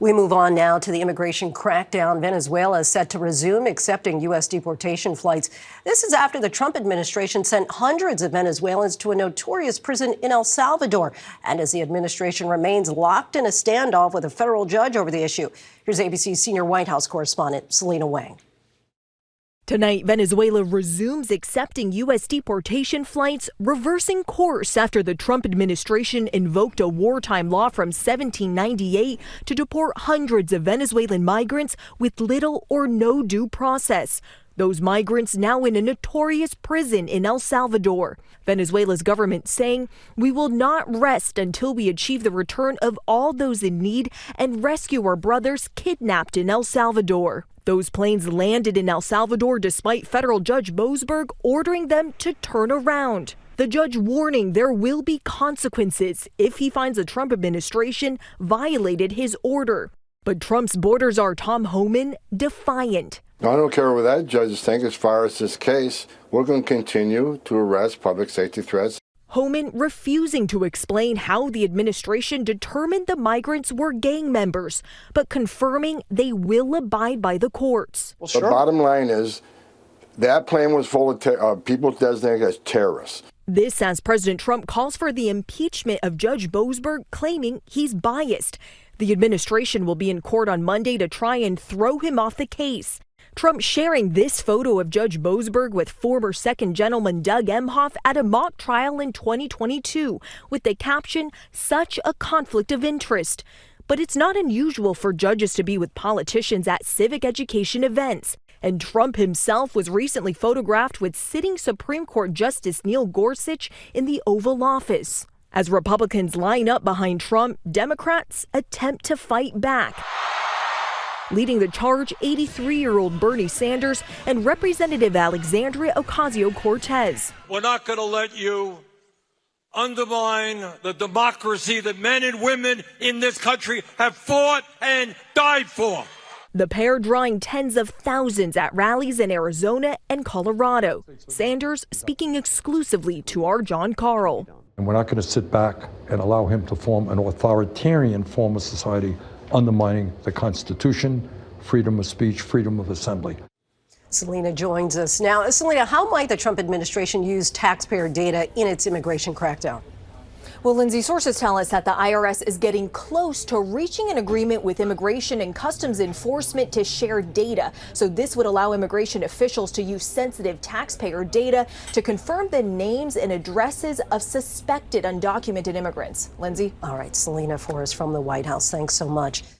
We move on now to the immigration crackdown. Venezuela is set to resume accepting U.S. deportation flights. This is after the Trump administration sent hundreds of Venezuelans to a notorious prison in El Salvador, and as the administration remains locked in a standoff with a federal judge over the issue. Here's ABC's senior White House correspondent, Selena Wang. Tonight, Venezuela resumes accepting U.S. deportation flights, reversing course after the Trump administration invoked a wartime law from 1798 to deport hundreds of Venezuelan migrants with little or no due process. Those migrants now in a notorious prison in El Salvador. Venezuela's government saying, "We will not rest until we achieve the return of all those in need and rescue our brothers kidnapped in El Salvador." Those planes landed in El Salvador despite federal Judge Boasberg ordering them to turn around. The judge warning there will be consequences if he finds the Trump administration violated his order. But Trump's border czar Tom Homan defiant. I don't care what that judge thinks as far as this case. We're going to continue to arrest public safety threats. Homan refusing to explain how the administration determined the migrants were gang members, but confirming they will abide by the courts. Well, sure. The bottom line is that plane was full of people designated as terrorists. This as President Trump calls for the impeachment of Judge Boasberg, claiming he's biased. The administration will be in court on Monday to try and throw him off the case. Trump sharing this photo of Judge Boasberg with former second gentleman Doug Emhoff at a mock trial in 2022 with the caption, "Such a conflict of interest." But it's not unusual for judges to be with politicians at civic education events. And Trump himself was recently photographed with sitting Supreme Court Justice Neil Gorsuch in the Oval Office. As Republicans line up behind Trump, Democrats attempt to fight back. Leading the charge, 83-year-old Bernie Sanders and Representative Alexandria Ocasio-Cortez. We're not going to let you undermine the democracy that men and women in this country have fought and died for. The pair drawing tens of thousands at rallies in Arizona and Colorado. Sanders speaking exclusively to our John Carl. And we're not going to sit back and allow him to form an authoritarian form of society, undermining the Constitution, freedom of speech, freedom of assembly. Selena joins us now. Selena, how might the Trump administration use taxpayer data in its immigration crackdown? Well, Linsey, sources tell us that the IRS is getting close to reaching an agreement with Immigration and Customs Enforcement to share data. So this would allow immigration officials to use sensitive taxpayer data to confirm the names and addresses of suspected undocumented immigrants. Linsey? All right, Selena for us from the White House. Thanks so much.